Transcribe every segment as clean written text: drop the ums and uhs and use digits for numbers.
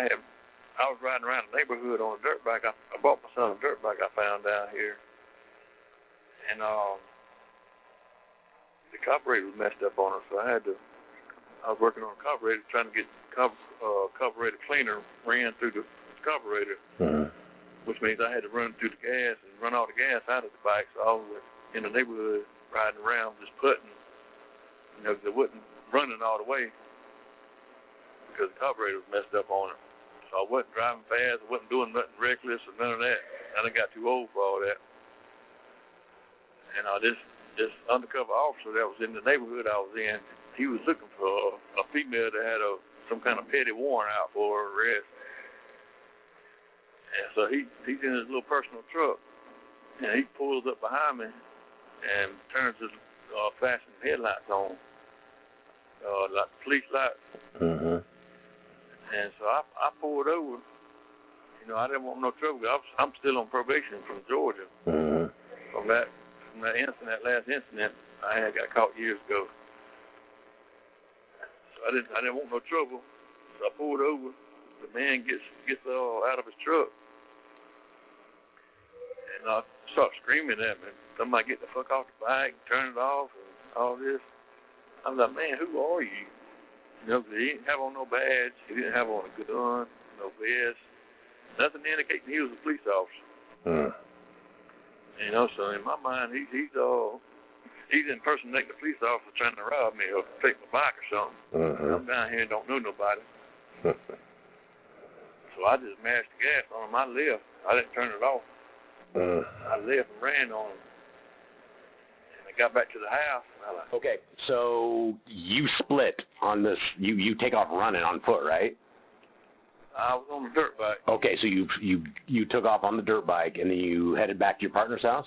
I was riding around the neighborhood on a dirt bike. I bought my son a dirt bike I found down here, and the carburetor was messed up on it, so I was working on a carburetor, trying to get carburetor cleaner ran through the carburetor, which means I had to run through the gas and run all the gas out of the bike. So I was in the neighborhood riding around just putting, because it wasn't running all the way because the carburetor was messed up on it. So I wasn't driving fast, I wasn't doing nothing reckless or none of that. I done got too old for all that. And this undercover officer that was in the neighborhood I was in, he was looking for a female that had some kind of petty warrant out for her arrest. And so he's in his little personal truck, and he pulls up behind me and turns his flashing headlights on, like police lights. And so I pulled over. I didn't want no trouble. I'm still on probation from Georgia. From that incident, that last incident I got caught years ago. So I didn't want no trouble. So I pulled over. The man gets out of his truck, and I start screaming at me. Somebody get the fuck off the bike, turn it off, and all this. I was like, man, who are you? He didn't have on no badge. He didn't have on a gun, no vest. Nothing indicating he was a police officer. So in my mind, he's impersonating the police officer trying to rob me or take my bike or something. I'm down here and don't know nobody. So I just mashed the gas on him. I left. I didn't turn it off. I left and ran on him. Got back to the house. Okay, so you split on this. You take off running on foot, right? I was on the dirt bike. Okay, so you took off on the dirt bike and then you headed back to your partner's house?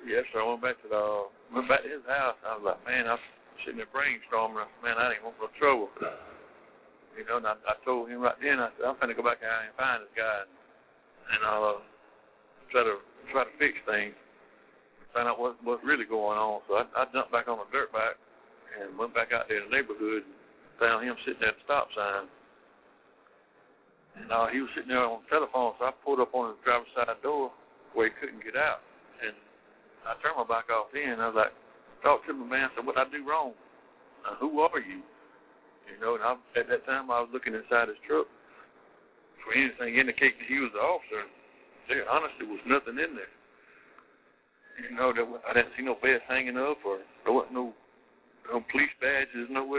Yes, sir. I went back to his house. I was like, man, I was sitting there brainstorming. I said, man, I didn't want no trouble. And I told him right then. I said, I'm going to go back out and find this guy and try to fix things. Find out what's really going on. So I jumped back on the dirt bike and went back out there in the neighborhood and found him sitting at the stop sign. And he was sitting there on the telephone, so I pulled up on his driver's side door where he couldn't get out. And I turned my bike off in. I was like, talk to me, man. I said, what did I do wrong? Who are you? And at that time, I was looking inside his truck for anything indicating that he was the officer. There honestly was nothing in there. I didn't see no vest hanging up, or there wasn't no police badges nowhere.